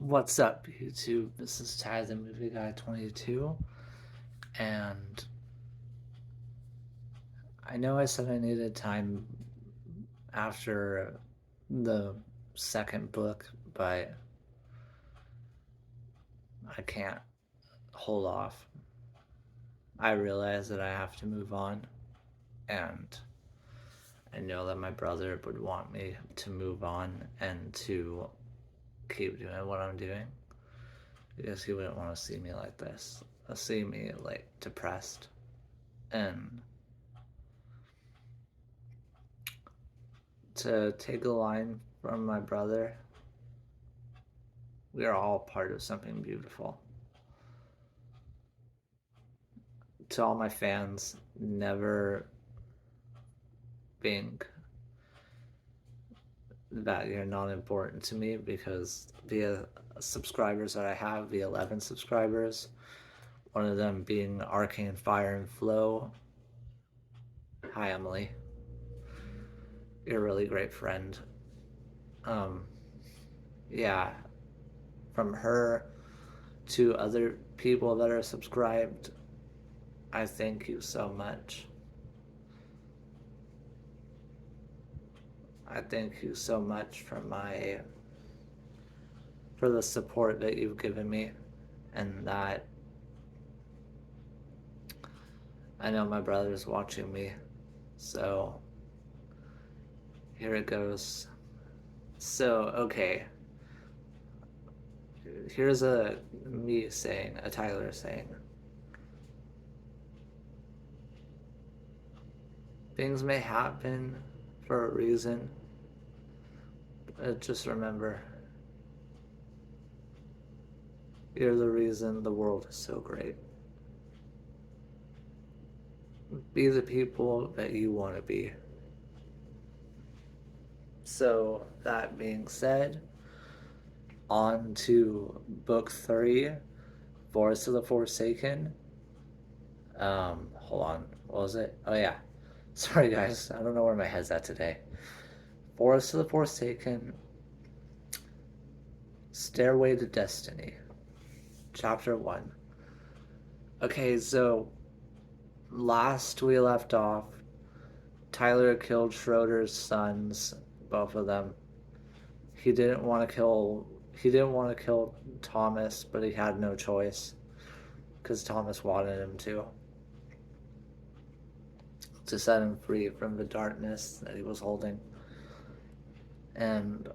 What's up, YouTube? This is Ty, the Movie Guy 22, and I know I said I needed time after the second book, but I can't hold off. I realize that I have to move on, and I know that my brother would want me to move on and to keep doing what I'm doing because he wouldn't want to see me like this. See me like depressed and to take a line from my brother, we are all part of something beautiful. To all my fans, never think that you're not important to me because via subscribers that I have, the 11 subscribers, one of them being Arcane Fire and Flow. Hi, Emily. You're a really great friend. Um, yeah, from her to other people that are subscribed, I thank you so much. I thank you so much for the support that you've given me, and that I know my brother's watching me. So here it goes. So okay, here's a Tyler saying, things may happen for a reason. Just remember, you're the reason the world is so great. Be the people that you want to be. So, that being said, on to book 3, Forest of the Forsaken. Hold on. What was it? Oh, yeah. Sorry, guys. I don't know where my head's at today. Forest of the Forsaken, Stairway to Destiny, Chapter 1. Okay, so last we left off, Tyler killed Schroeder's sons, both of them. He didn't want to kill. He didn't want to kill Thomas, but he had no choice because Thomas wanted him to set him free from the darkness that he was holding. And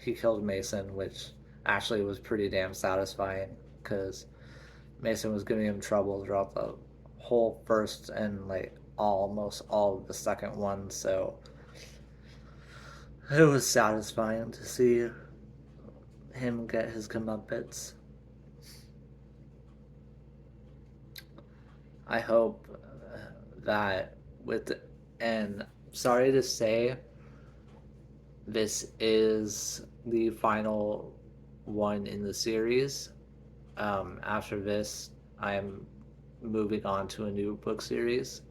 he killed Mason, which actually was pretty damn satisfying because Mason was giving him trouble throughout the whole first and like almost all of the second one. So it was satisfying to see him get his comeuppance. I hope that with and sorry to say, this is the final one in the series. After this, I am moving on to a new book series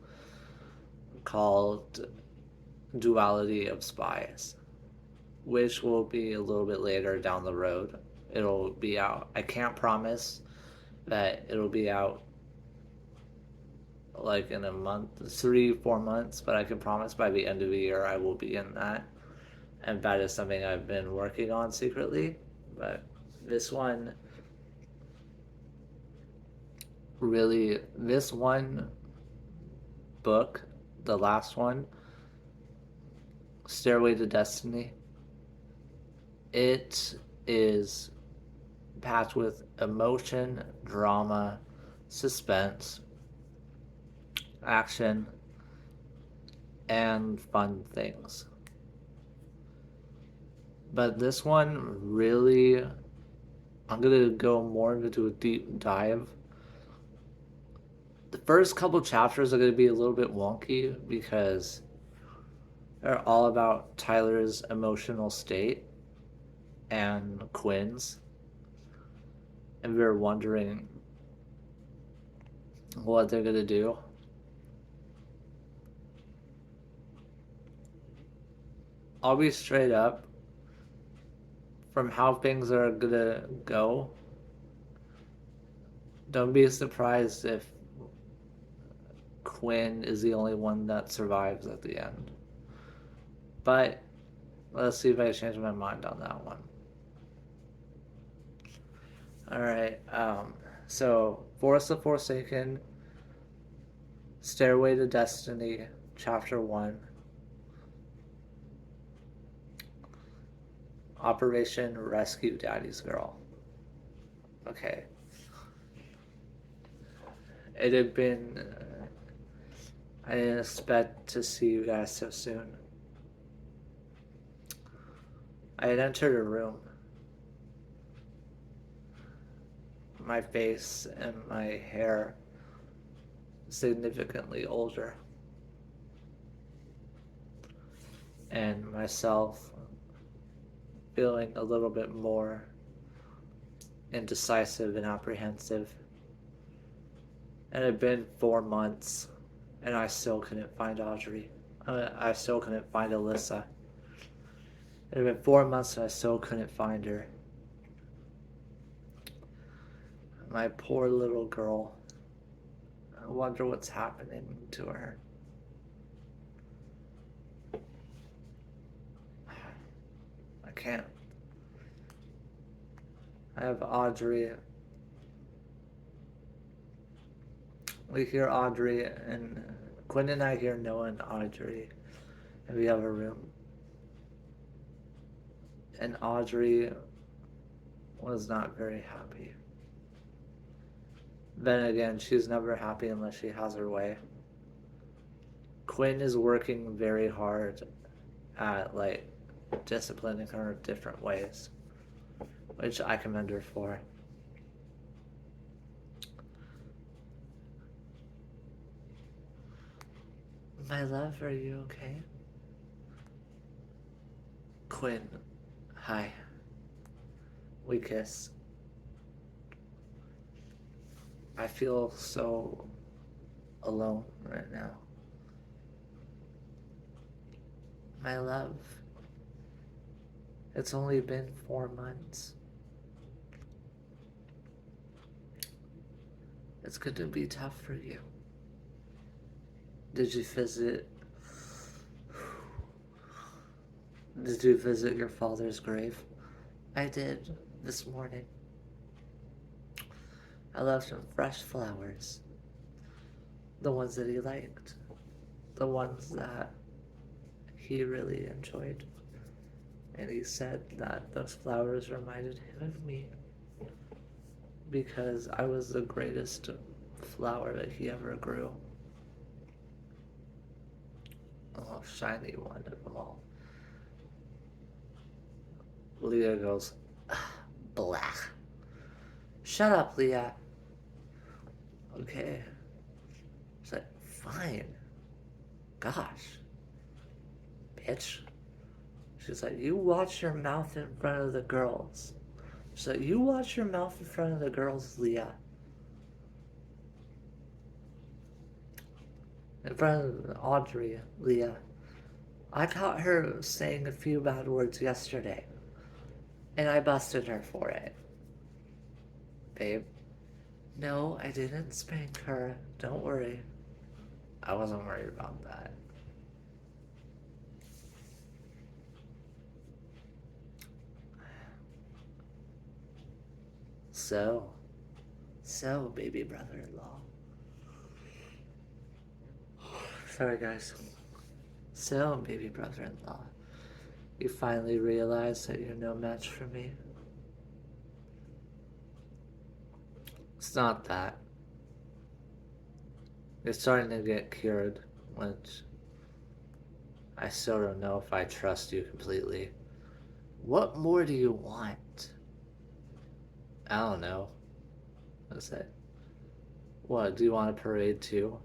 called Duality of Spies, which will be a little bit later down the road. It'll be out. I can't promise that it'll be out like in a month, 3, 4 months, but I can promise by the end of the year I will be in that. And that is something I've been working on secretly. But this one, really, this one book, the last one, Stairway to Destiny, it is packed with emotion, drama, suspense, action, and fun things. But this one really, I'm gonna go more into a deep dive. The first couple chapters are gonna be a little bit wonky because they're all about Tyler's emotional state and Quinn's, and we're wondering what they're gonna do. I'll be straight up. from how things are gonna go, don't be surprised if Quinn is the only one that survives at the end. But let's see if I change my mind on that one. Alright, so Force of Forsaken, Stairway to Destiny, Chapter 1, Operation Rescue Daddy's Girl. Okay. It had been... I didn't expect to see you guys so soon. I had entered a room. My face and my hair significantly older. And myself feeling a little bit more indecisive and apprehensive. And it had been 4 months, and I still couldn't find Audrey. I still couldn't find Alyssa. It had been 4 months and I still couldn't find her. My poor little girl. I wonder what's happening to her. I can't. I have Audrey. We hear Audrey, and Quinn and I hear Noah and Audrey, and we have a room. And Audrey was not very happy. Then again, she's never happy unless she has her way. Quinn is working very hard at, like, disciplining her different ways, which I commend her for. My love, are you okay? Quinn, hi. We kiss. I feel so alone right now. My love, it's only been 4 months. It's going to be tough for you. Did you visit your father's grave? I did, this morning. I left him fresh flowers. The ones that he liked. The ones that he really enjoyed. And he said that those flowers reminded him of me. Because I was the greatest flower that he ever grew. Oh, shiny one of them all. Leah goes, blah. Shut up, Leah. Okay. She's like, fine. Gosh. Bitch. She's like, you watch your mouth in front of the girls. She's like, you watch your mouth in front of the girls, Leah. In front of Audrey, Leah. I caught her saying a few bad words yesterday. And I busted her for it. Babe. No, I didn't spank her. Don't worry. I wasn't worried about that. So, baby brother-in-law. Sorry, guys. So, baby brother-in-law. You finally realize that you're no match for me? It's not that. You're starting to get cured, which I still don't know if I trust you completely. What more do you want? I don't know. What's that? What, do you want a parade too?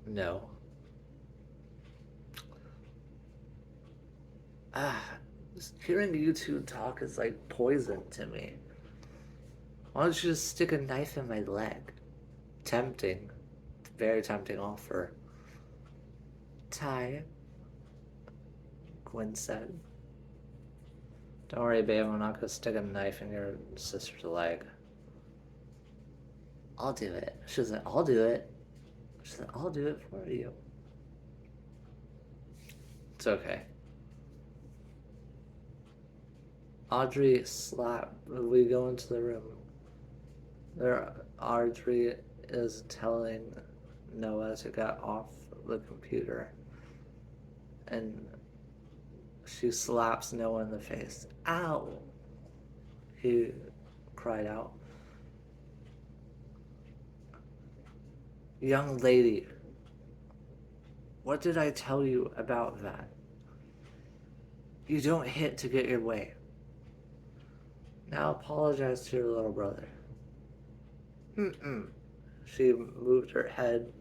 No. Just hearing you two talk is like poison to me. Why don't you just stick a knife in my leg? Tempting. Very tempting offer. Ty, Gwen said. Don't worry, babe, I'm not gonna stick a knife in your sister's leg. I'll do it. She said, I'll do it. She said, I'll do it for you. It's okay. Audrey slapped. We go into the room. Audrey is telling Noah to get off the computer. And she slaps Noah in the face. Ow! He cried out. Young lady, what did I tell you about that? You don't hit to get your way. Now apologize to your little brother. She moved her head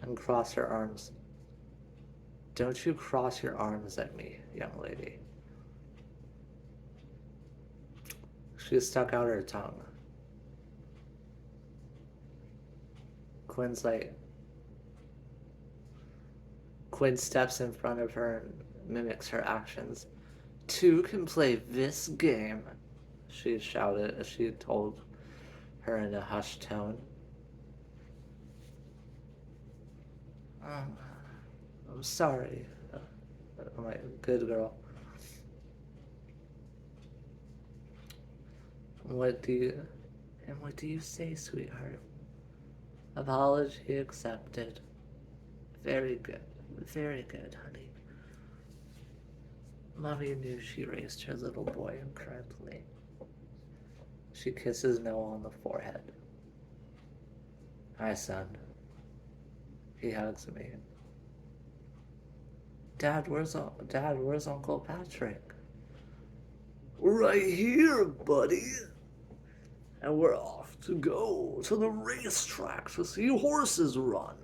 and crossed her arms. Don't you cross your arms at me, young lady. She stuck out her tongue. Quinn steps in front of her and mimics her actions. Two can play this game, she shouted as she told her in a hushed tone. I'm sorry, my good girl. What do you say, sweetheart? Apology accepted. Very good, honey. Mommy knew she raised her little boy incorrectly. She kisses Noah on the forehead. Hi, son. He hugs me. Dad, where's Uncle Patrick? Right here, buddy. And we're off to go to the racetrack to see horses run.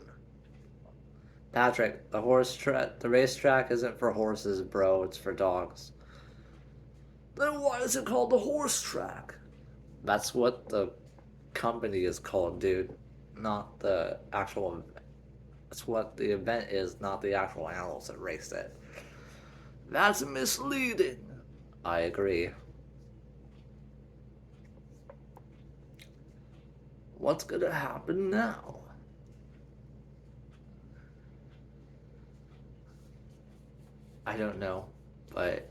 Patrick, the racetrack isn't for horses, bro. It's for dogs. Then why is it called the horse track? That's what the company is called, dude. Not the actual. That's what the event is, not the actual animals that race it. That's misleading. I agree. What's gonna happen now? I don't know, but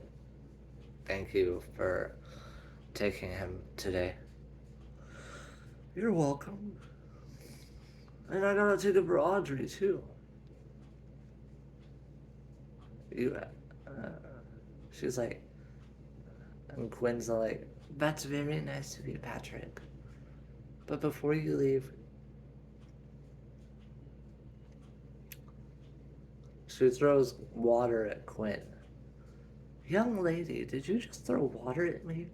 thank you for taking him today. You're welcome. And I gotta take it for Audrey, too. She's like, and Quinn's like, that's very nice of you, Patrick. But before you leave, she throws water at Quinn. Young lady, did you just throw water at me?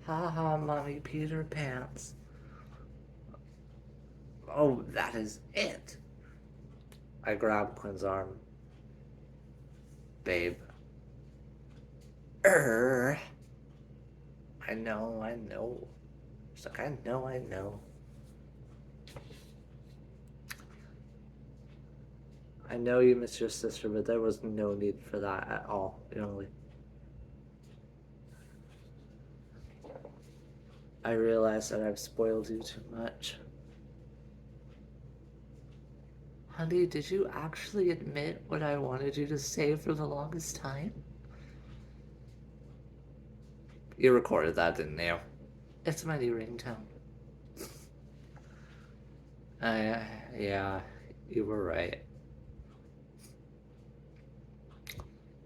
Ha ha, Mommy Peter Pants. Oh, that is it. I grab Quinn's arm. Babe. I know. She's like, I know. I know you miss your sister, but there was no need for that at all, young lady. I realize that I've spoiled you too much. Honey, did you actually admit what I wanted you to say for the longest time? You recorded that, didn't you? It's my new ringtone. Yeah, you were right.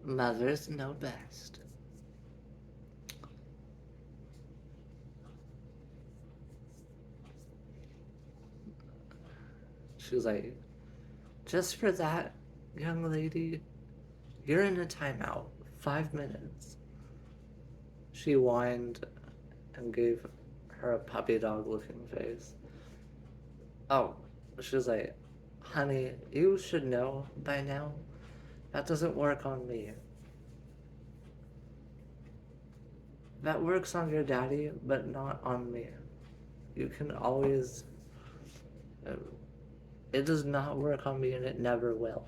Mothers know best. She was like, just for that, young lady, you're in a timeout. 5 minutes. She whined and gave her a puppy dog looking face. Oh, she was like, honey, you should know by now. That doesn't work on me. That works on your daddy, but not on me. You can always... It does not work on me and it never will.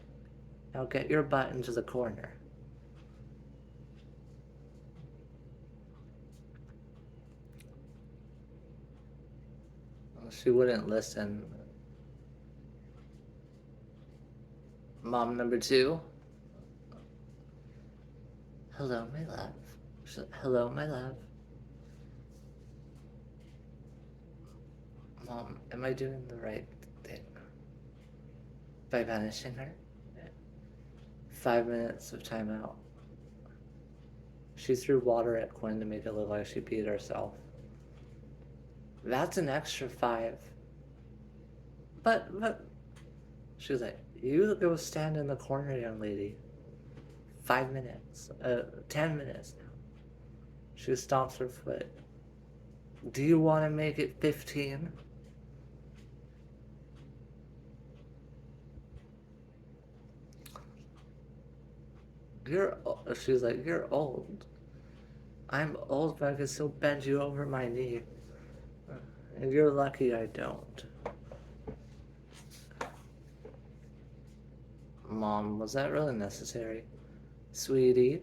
Now get your butt into the corner. She wouldn't listen. Mom number two. Hello, my love. Hello, my love. Mom, am I doing the right thing by banishing her? 5 minutes of timeout. She threw water at Quinn to make it look like she peed herself. That's an extra 5. But, she was like, you go stand in the corner, young lady. 5 minutes. 10 minutes now. She stomps her foot. Do you want to make it 15? She's like, you're old. I'm old, but I can still bend you over my knee. And you're lucky I don't. Mom, was that really necessary? Sweetie?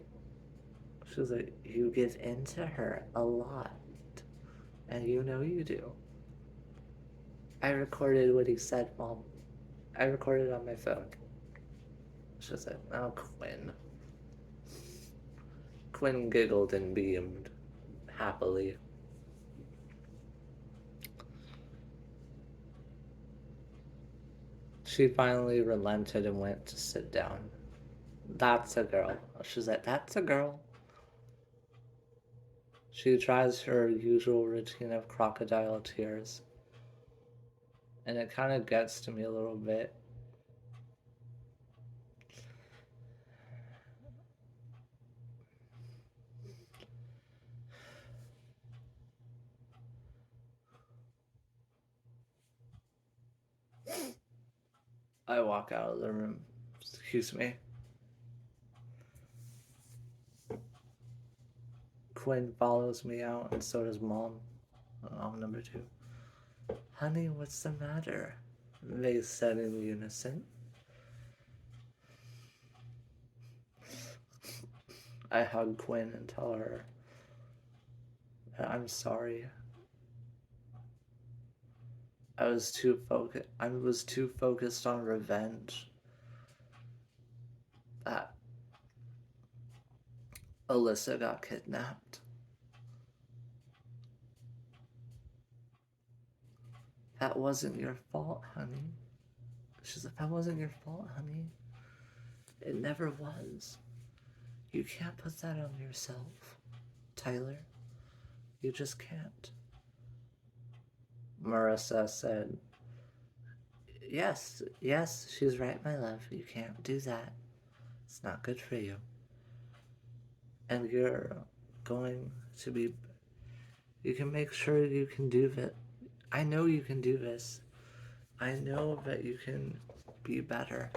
She was like, you give in to her a lot. And you know you do. I recorded what he said, Mom. I recorded it on my phone. She was like, oh, Quinn. Quinn giggled and beamed happily. She finally relented and went to sit down. That's a girl. She's like, that's a girl. She tries her usual routine of crocodile tears. And it kind of gets to me a little bit. I walk out of the room. Excuse me. Quinn follows me out, and so does Mom. Mom number 2. Honey, what's the matter? They said in unison. I hug Quinn and tell her that I'm sorry. I was too focused on revenge that Alyssa got kidnapped. That wasn't your fault, honey. She's like, that wasn't your fault, honey. It never was. You can't put that on yourself, Tyler. You just can't. Marissa said, yes, she's right, my love. You can't do that. It's not good for you. And you're going to be... You can make sure you can do it. I know you can do this. I know that you can be better.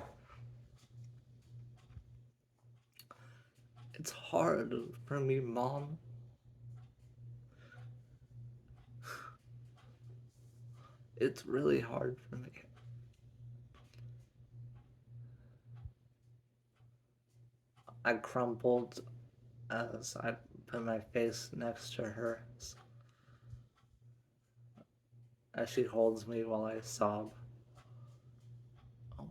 It's hard for me, Mom. It's really hard for me. I crumpled as I put my face next to hers as she holds me while I sob. Oh,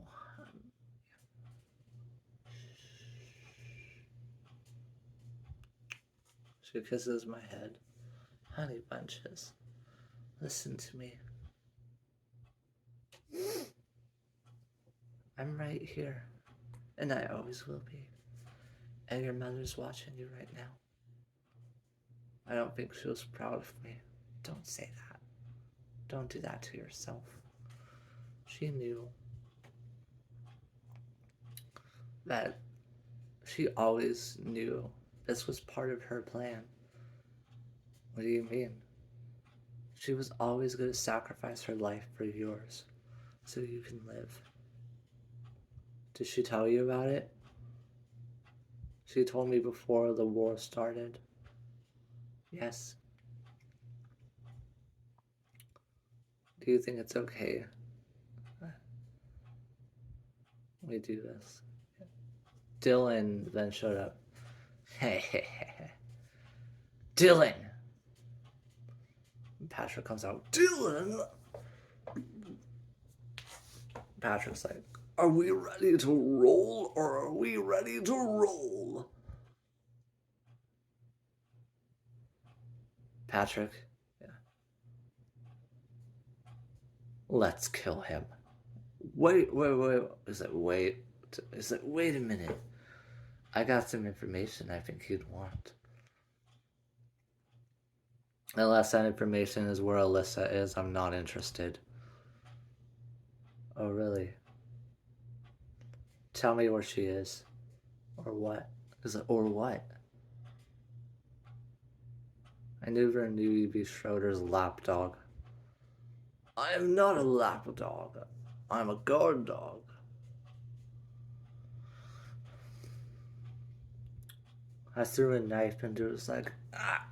she kisses my head. Honey bunches, listen to me. I'm right here, and I always will be. And your mother's watching you right now. I don't think she was proud of me. Don't say that. Don't do that to yourself. She knew that she always knew this was part of her plan. What do you mean? She was always going to sacrifice her life for yours so you can live. Did she tell you about it? She told me before the war started. Yes. Do you think it's okay we do this? Dylan then showed up. Hey, Dylan! Patrick comes out. Dylan! Patrick's like, are we ready to roll or are we ready to roll? Patrick, yeah. Let's kill him. Wait. Wait a minute. I got some information I think you'd want. Unless that information is where Alyssa is, I'm not interested. Oh, really? Tell me where she is. Or what? Is it, or what? I never knew you'd be Schroeder's lapdog. I am not a lapdog. I'm a guard dog. I threw a knife into his like, ah,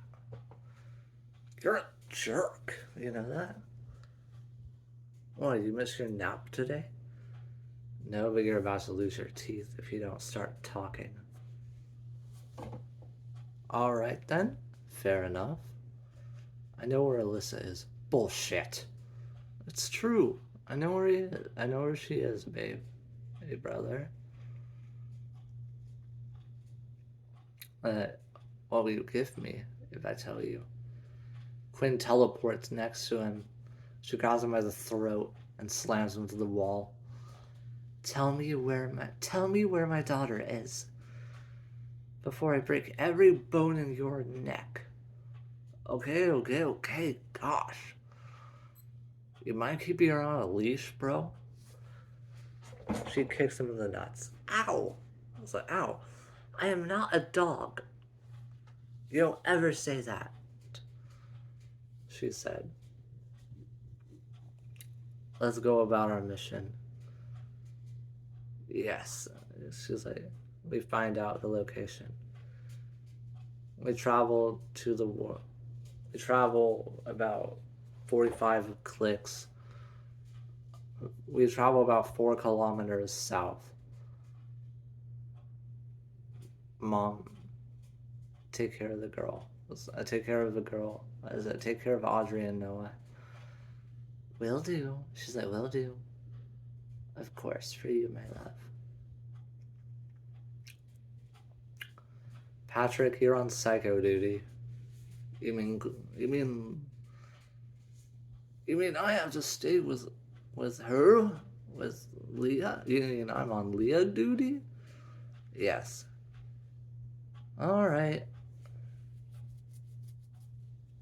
you're a jerk. You know that? What, you missed your nap today? No, but you're about to lose your teeth if you don't start talking. Alright then, fair enough. I know where Alyssa is. Bullshit. It's true. I know where he is. I know where she is, babe. Hey, brother. What will you give me if I tell you? Quinn teleports next to him. She grabs him by the throat and slams him to the wall. Tell me where my daughter is before I break every bone in your neck. Okay. Gosh. You mind keeping her on a leash, bro? She kicks him in the nuts. Ow! I was like, ow. I am not a dog. You don't ever say that, she said. Let's go about our mission. Yes. She's like, we find out the location. We travel to the war. We travel about 45 clicks. We travel about 4 kilometers south. Mom, take care of the girl. I take care of the girl. I take care of Audrey and Noah. Will do. She's like, will do. Of course, for you, my love. Patrick, you're on psycho duty. You mean I have to stay with her? With Leah? You mean I'm on Leah duty? Yes. Alright.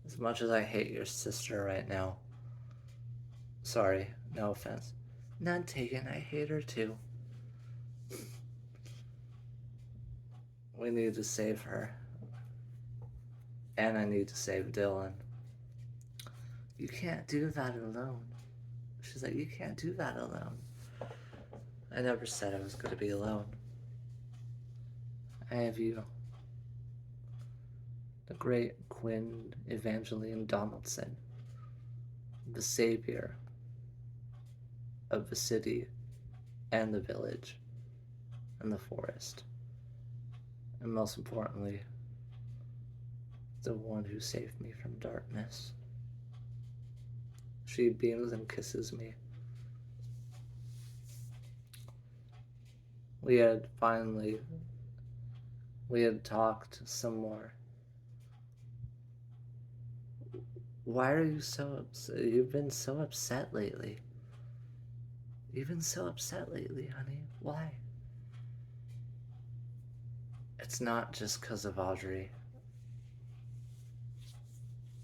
As much as I hate your sister right now. Sorry, no offense. None taken, I hate her too. We need to save her. And I need to save Dylan. You can't do that alone. She's like, you can't do that alone. I never said I was going to be alone. I have you. The great Quinn Evangeline Donaldson. The savior of the city and the village and the forest. And most importantly, the one who saved me from darkness. She beams and kisses me. We had talked some more. Why are you so upset? You've been so upset lately. You've been so upset lately, honey. Why? It's not just because of Audrey.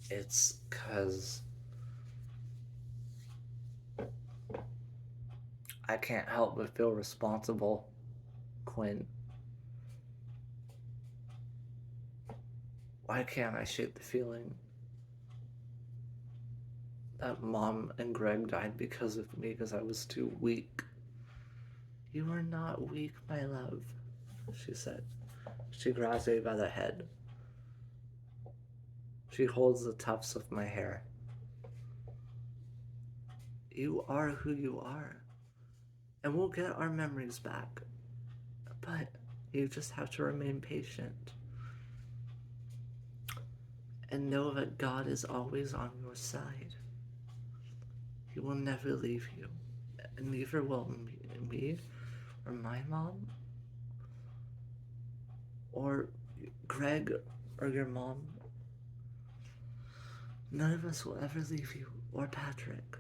It's because I can't help but feel responsible, Quinn. Why can't I shake the feeling that Mom and Greg died because of me, because I was too weak? You are not weak, my love, she said. She grabs me by the head. She holds the tufts of my hair. You are who you are. And we'll get our memories back. But you just have to remain patient. And know that God is always on your side. He will never leave you. And neither will me or my mom or Greg or your mom. None of us will ever leave you or Patrick.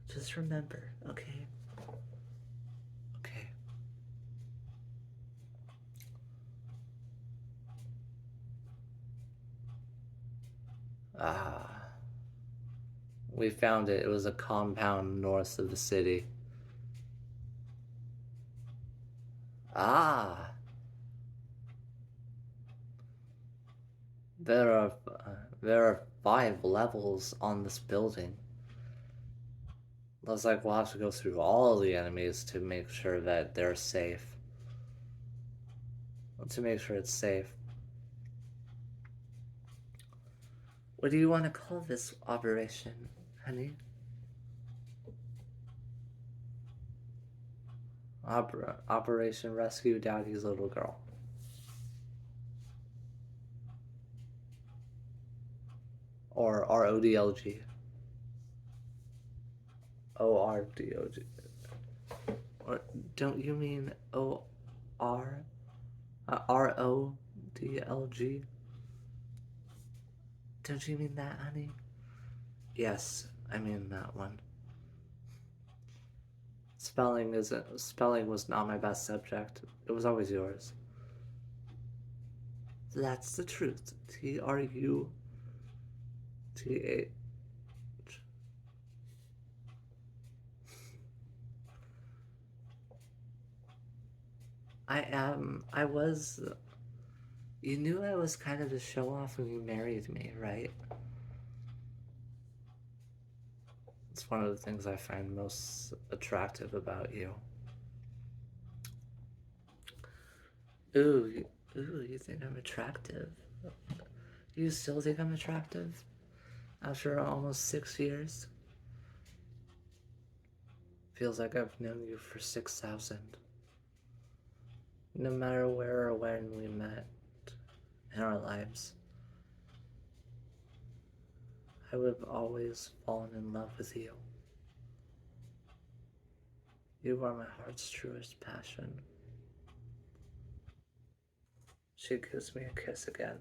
Just remember, okay? Okay. Ah. We found it. It was a compound north of the city. Ah. There are 5 levels on this building. Looks like we'll have to go through all the enemies to make sure that they're safe. To make sure it's safe. What do you want to call this operation, honey? Operation Rescue Daddy's Little Girl. Or RODLG. ORDOG. Or don't you mean RODLG? Don't you mean that, honey? Yes, I mean that one. Spelling was not my best subject. It was always yours. That's the truth. TRUTH. I was. You knew I was kind of a show off when you married me, right? It's one of the things I find most attractive about you. Ooh, you think I'm attractive? You still think I'm attractive? After almost 6 years? Feels like I've known you for 6,000. No matter where or when we met in our lives, I would have always fallen in love with you. You are my heart's truest passion. She gives me a kiss again.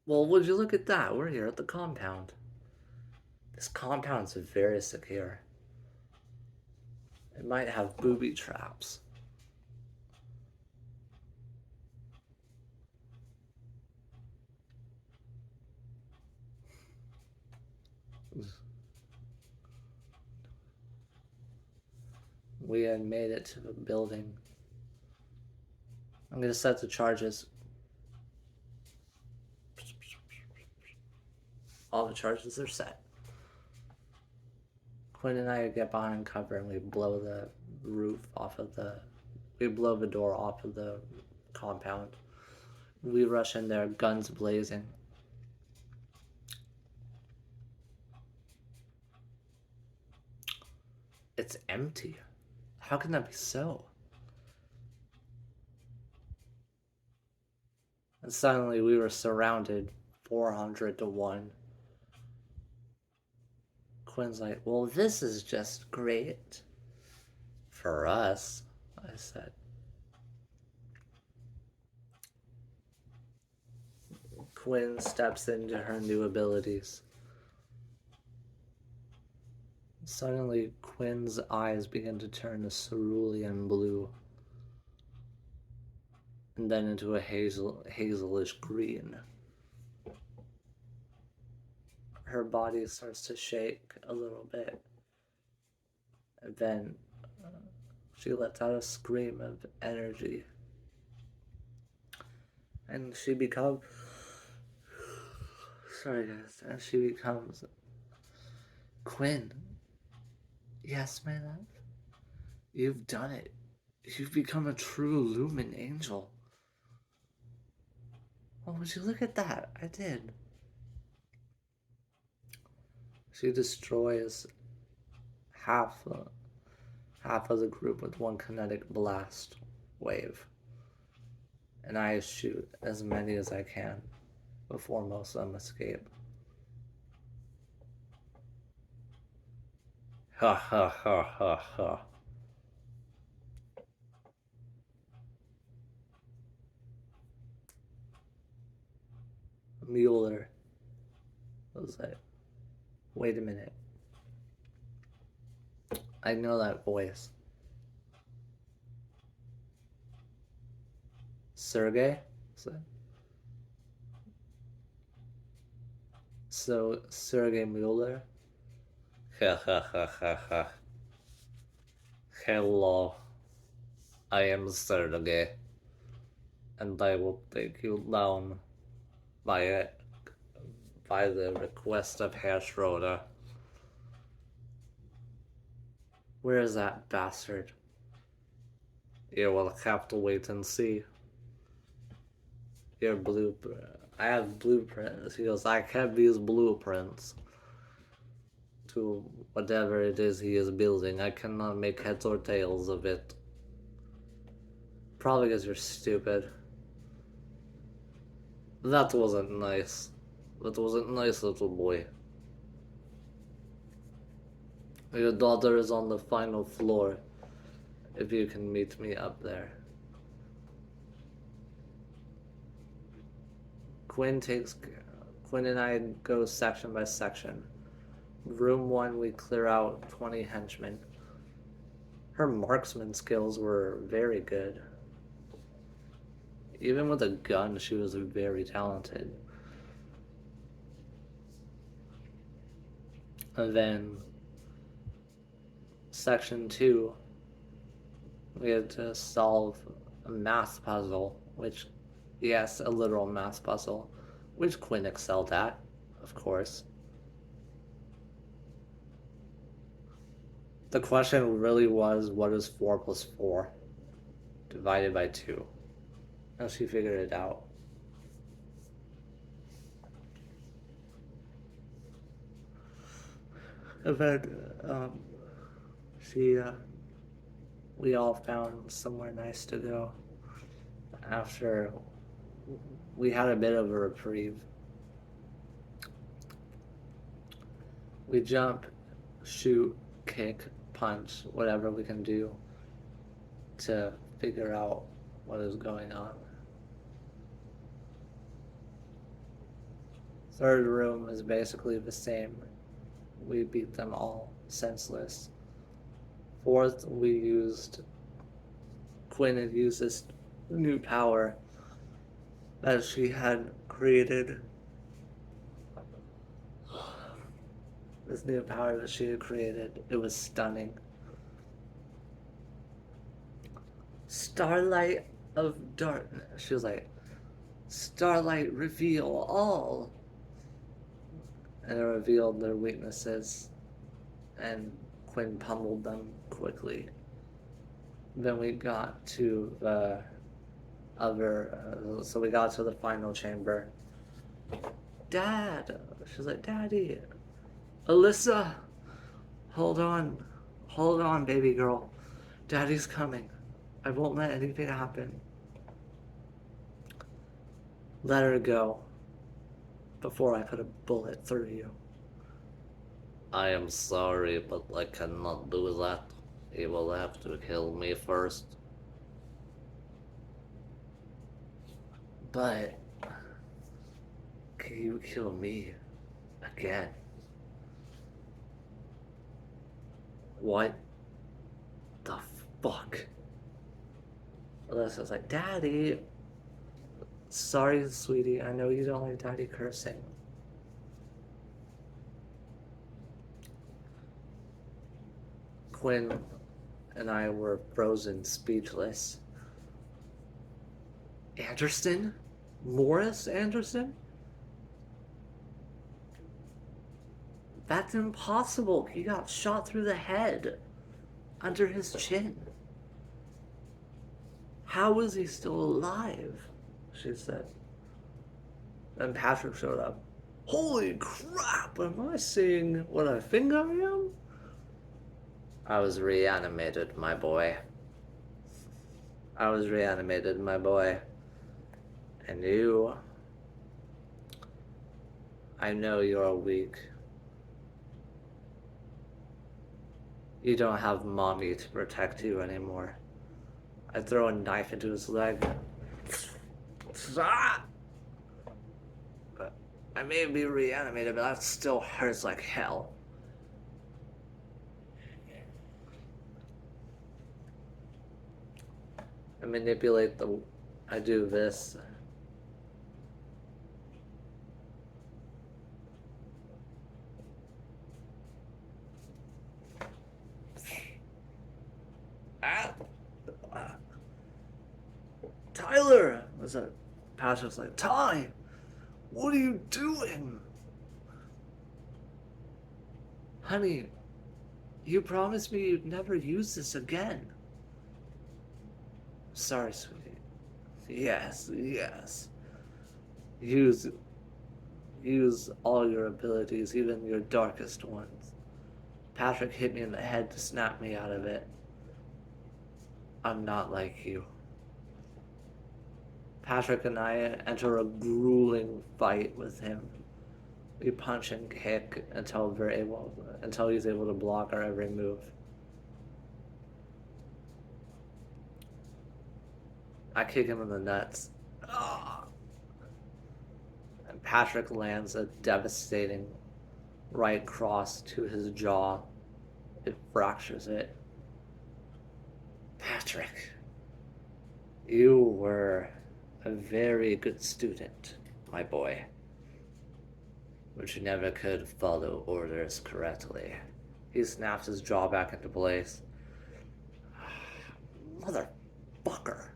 Well, would you look at that? We're here at the compound. This compound's very secure. It might have booby traps. We had made it to the building. I'm gonna set the charges. All the charges are set. Quinn and I get behind cover and we blow the roof off of the. We blow the door off of the compound. We rush in there, guns blazing. It's empty. How can that be so? And suddenly we were surrounded 400 to 1. Quinn's like, well, this is just great. For us, I said. Quinn steps into her new abilities. Suddenly, Quinn's eyes begin to turn a cerulean blue. And then into a hazelish green. Her body starts to shake a little bit. And then she lets out a scream of energy. And she becomes. Sorry, guys. And she becomes. Quinn. Yes, my love? You've done it. You've become a true Lumen angel. Oh, would you look at that? I did. She destroys half of the group with one kinetic blast wave. And I shoot as many as I can before most of them escape. Ha ha ha ha ha. Mueller. What was that? Wait a minute. I know that voice. Sergey? So Sergey Mueller? Ha ha ha ha ha. Hello, I am Sergey, and I will take you down by the request of Herr Schroeder. Where is that bastard? You will have to wait and see. Your blueprint. I have blueprints. He goes, I have these blueprints to whatever it is he is building. I cannot make heads or tails of it. Probably because you're stupid. That wasn't nice. That wasn't nice, little boy. Your daughter is on the final floor. If you can meet me up there. Quinn and I go section by section. Room 1, we clear out 20 henchmen. Her marksman skills were very good. Even with a gun, she was very talented. And then, section 2, we had to solve a math puzzle, which, yes, a literal math puzzle, which Quinn excelled at, of course. The question really was, what is 4 plus 4 divided by 2? And she figured it out. And then, we all found somewhere nice to go after we had a bit of a reprieve. We jump, shoot, kick, punch, whatever we can do to figure out what is going on. Third room is basically the same. We beat them all senseless. Fourth, Quinn had used this new power that she had created. This new power that she had created, it was stunning. Starlight of darkness. She was like, Starlight, reveal all. And it revealed their weaknesses, and Quinn pummeled them quickly. Then we got to the so we got to the final chamber. Dad! She's like, Daddy! Alyssa! Hold on, baby girl. Daddy's coming. I won't let anything happen. Let her go before I put a bullet through you. I am sorry, but I cannot do that. He will have to kill me first. But can you kill me again? What the fuck? Alyssa's like, Daddy. Sorry, sweetie. I know you don't like Daddy cursing. Quinn and I were frozen, speechless. Anderson? Morris Anderson? That's impossible. He got shot through the head, under his chin. How is he still alive? She said. Then Patrick showed up. Holy crap, am I seeing what I think I am? I was reanimated, my boy. And you... I know you're weak. You don't have mommy to protect you anymore. I throw a knife into his leg. But I may be reanimated, but that still hurts like hell. I manipulate the. I do this. Ah! Tyler! Was that? Patrick's like, Ty! What are you doing? Honey, you promised me you'd never use this again. Sorry, sweetie. Yes, yes. Use use all your abilities, even your darkest ones. Patrick hit me in the head to snap me out of it. I'm not like you. Patrick and I enter a grueling fight with him. We punch and kick until he's able to block our every move. I kick him in the nuts. Ah! And Patrick lands a devastating right cross to his jaw. It fractures it. Patrick, you were a very good student, my boy. But you never could follow orders correctly. He snaps his jaw back into place. Motherfucker.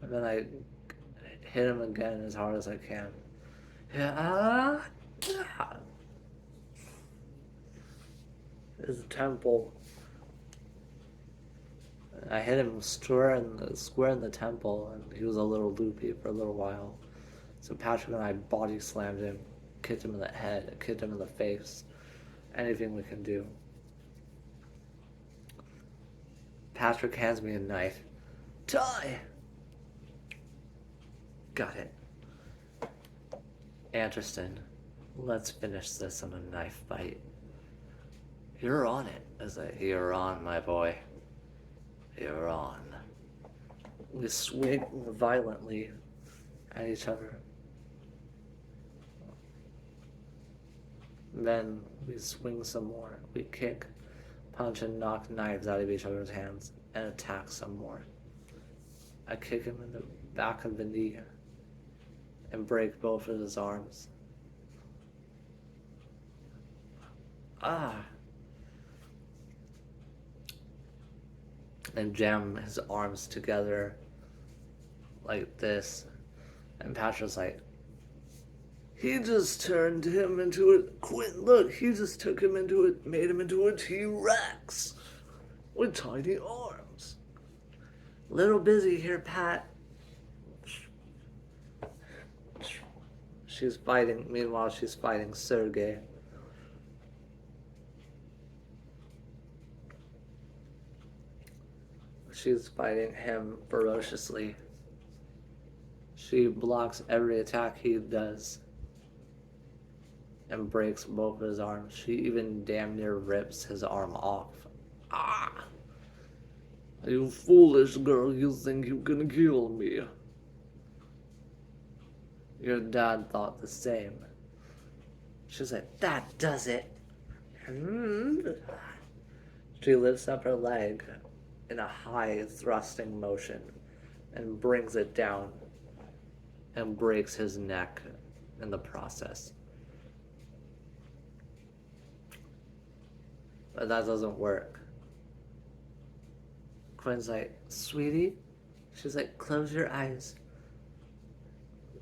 And then I hit him again as hard as I can. His temple. I hit him square in the temple, and he was a little loopy for a little while. So Patrick and I body slammed him, kicked him in the head, kicked him in the face. Anything we can do. Patrick hands me a knife. Ty! Got it. Anderson, let's finish this in a knife fight. You're on it. You're on, my boy. You're on. We swing violently at each other. Then we swing some more. We kick, punch, and knock knives out of each other's hands and attack some more. I kick him in the back of the knee and break both of his arms. And jam his arms together like this. And Patrick's like, he just turned him into a Quinn. Look, he just took him into it, made him into a T-Rex with tiny arms. Little busy here, Pat. Meanwhile, she's fighting Sergey. She's fighting him ferociously. She blocks every attack he does and breaks both of his arms. She even damn near rips his arm off. Ah! You foolish girl, you think you can kill me. Your dad thought the same. She's like, that does it. She lifts up her leg in a high thrusting motion and brings it down and breaks his neck in the process. But that doesn't work. Quinn's like, sweetie? She's like, close your eyes.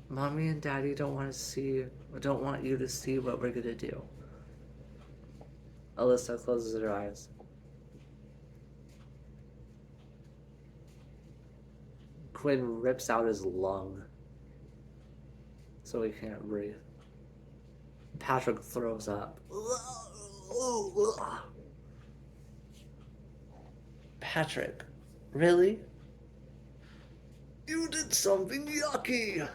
Mommy and Daddy don't want you to see what we're gonna do. Alyssa closes her eyes. Quinn rips out his lung so he can't breathe. Patrick throws up. Patrick, really? You did something yucky!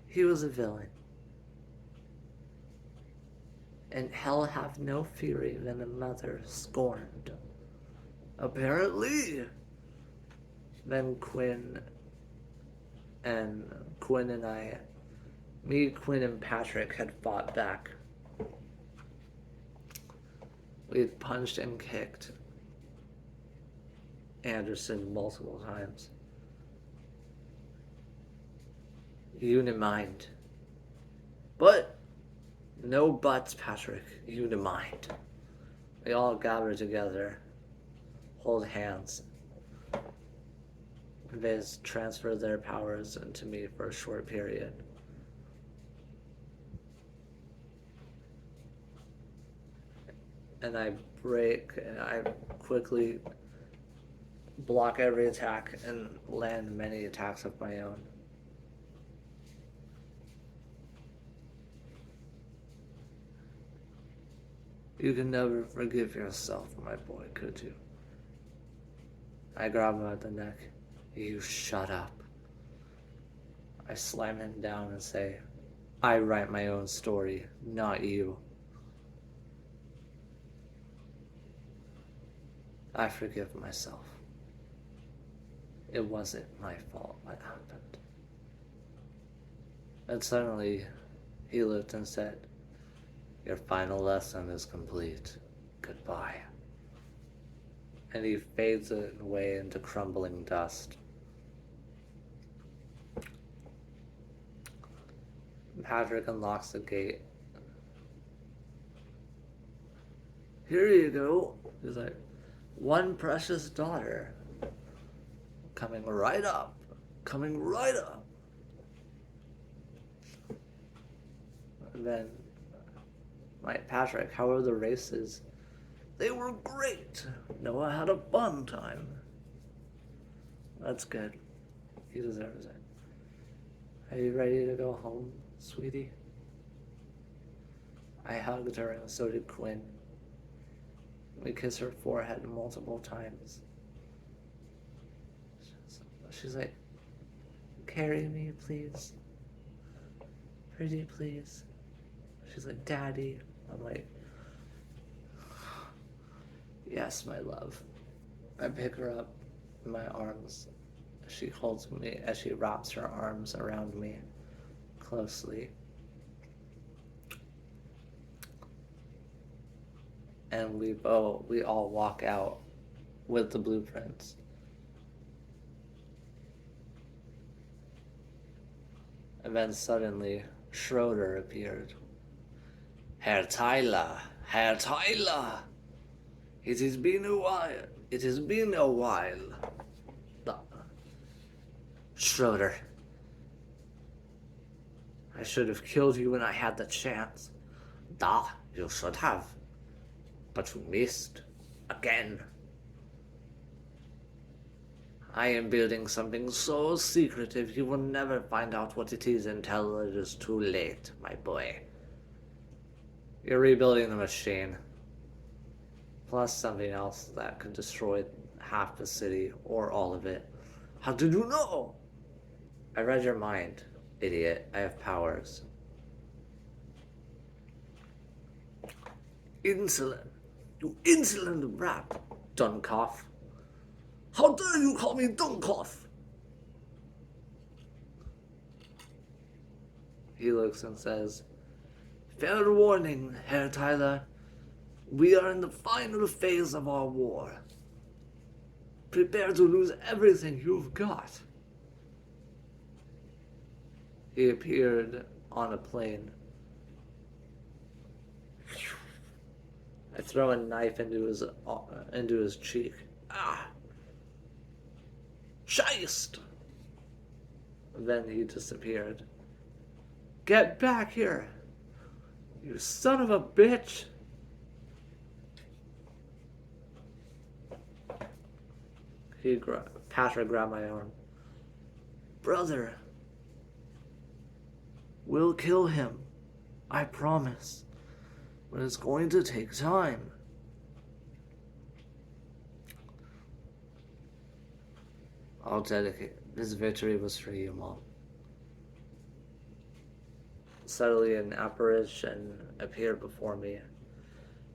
He was a villain. and hell have no fury than a mother scorned. Apparently. Then Quinn and I, me, Quinn, and Patrick had fought back. We had punched and kicked Anderson multiple times. Unimind. But, no buts, Patrick. Unimind. We all gather together, hold hands. They transfer their powers into me for a short period. And I quickly block every attack and land many attacks of my own. You can never forgive yourself, my boy, could you? I grab him at the neck. You shut up. I slam him down and say, I write my own story, not you. I forgive myself. It wasn't my fault what happened. And suddenly, he looked and said, your final lesson is complete. Goodbye. And he fades away into crumbling dust. Patrick unlocks the gate. Here you go. He's like, one precious daughter. Coming right up. Coming right up. And then, Patrick, how were the races? They were great. Noah had a fun time. That's good. He deserves it. Are you ready to go home, sweetie? I hugged her and so did Quinn. We kissed her forehead multiple times. She's like, carry me, please. Pretty, please. She's like, Daddy. I'm like, yes, my love. I pick her up in my arms. She holds me as she wraps her arms around me closely. And we all walk out with the blueprints. And then suddenly, Schroeder appeared. Herr Tyler! Herr Tyler! It has been a while. It has been a while. Schroeder. I should have killed you when I had the chance. Da, you should have. But you missed. Again. I am building something so secretive you will never find out what it is until it is too late, my boy. You're rebuilding the machine. Plus something else that could destroy half the city or all of it. How did you know? I read your mind, idiot. I have powers. Insolent. You insolent rat, Dunkoff. How dare you call me Dunkoff? He looks and says, fair warning, Herr Tyler. We are in the final phase of our war. Prepare to lose everything you've got. He appeared on a plane. I throw a knife into his cheek. Ah! Scheist! Then he disappeared. Get back here! You son of a bitch! Patrick grabbed my arm. Brother, we'll kill him. I promise. But it's going to take time. I'll dedicate. This victory was for you, Mom. Suddenly an apparition appeared before me,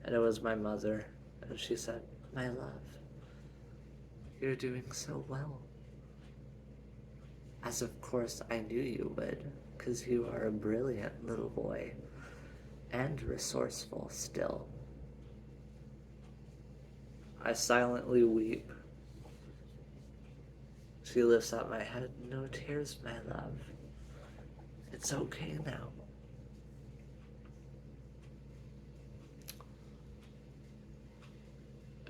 and it was my mother, and she said, "My love, you're doing so well." As of course I knew you would, because you are a brilliant little boy, and resourceful still. I silently weep. She lifts up my head. "No tears, my love. It's okay now."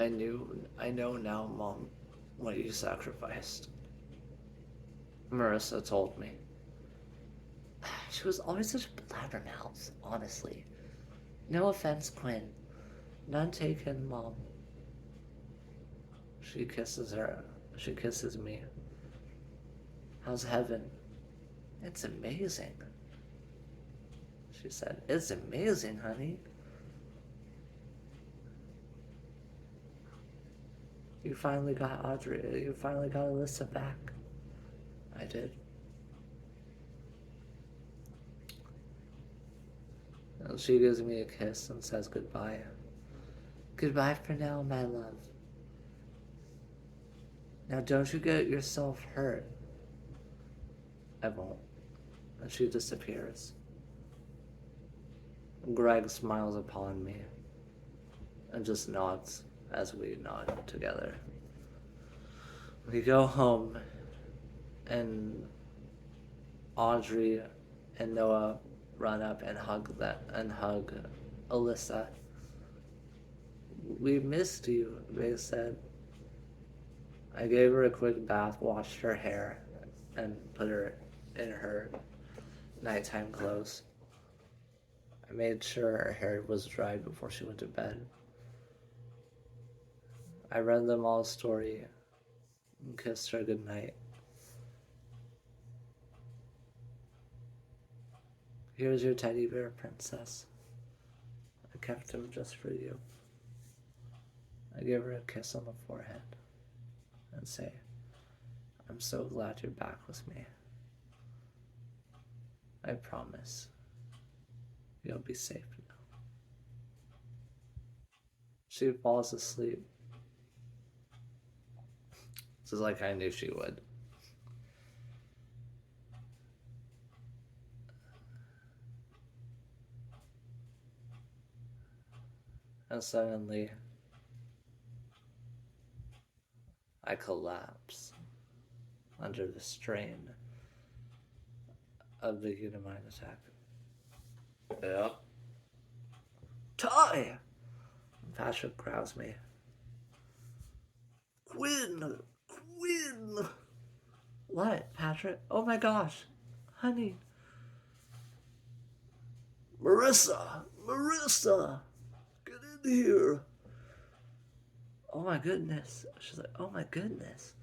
I know now, Mom, what you sacrificed. Marissa told me. She was always such a blabbermouth, honestly. No offense, Quinn. None taken, Mom. She kisses her. She kisses me. "How's heaven?" "It's amazing." She said, "It's amazing, honey." You finally got Audrey. You finally got Alyssa back. I did. And she gives me a kiss and says goodbye. "Goodbye for now, my love. Now don't you get yourself hurt." "I won't." And she disappears. Greg smiles upon me and just nods as we nod together. We go home, and Audrey and Noah run up and hug Alyssa. "We missed you," they said. I gave her a quick bath, washed her hair, and put her in her nighttime clothes. I made sure her hair was dried before she went to bed. I read them all a story and kissed her goodnight. "Here's your teddy bear, princess. I kept him just for you." I give her a kiss on the forehead and say, "I'm so glad you're back with me. I promise you'll be safe now." She falls asleep. This is like I knew she would. And suddenly, I collapse under the strain of the Unimind attack. Yep. "Ty!" Patrick grabs me. "Quinn! Quinn!" "What, Patrick? Oh my gosh. Honey." "Marissa! Marissa! Get in here!" "Oh my goodness." She's like, "Oh my goodness.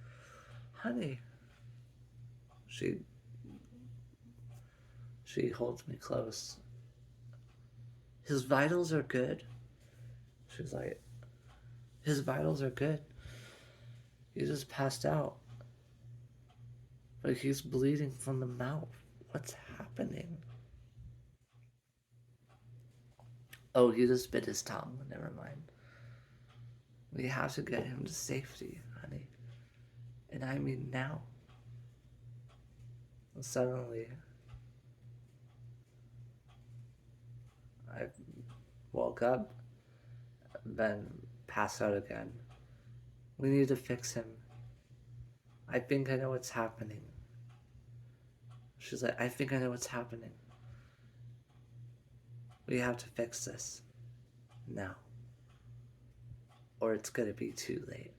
Honey." She holds me close. "His vitals are good." She's like, "His vitals are good. He just passed out. But he's bleeding from the mouth. What's happening?" "Oh, he just bit his tongue. Never mind. We have to get him to safety, honey. And I mean now." And suddenly, I woke up, then passed out again. "We need to fix him. I think I know what's happening." She's like, "I think I know what's happening. We have to fix this now, or it's gonna be too late."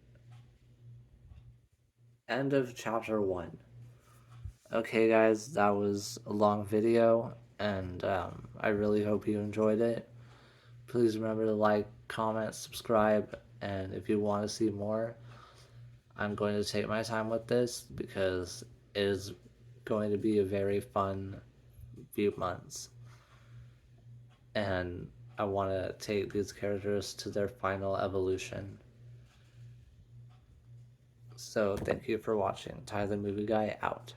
End of chapter 1. Okay, guys, that was a long video, and I really hope you enjoyed it. Please remember to like, comment, subscribe, and if you want to see more, I'm going to take my time with this because it is going to be a very fun few months. And I want to take these characters to their final evolution. So thank you for watching. Ty the Movie Guy out.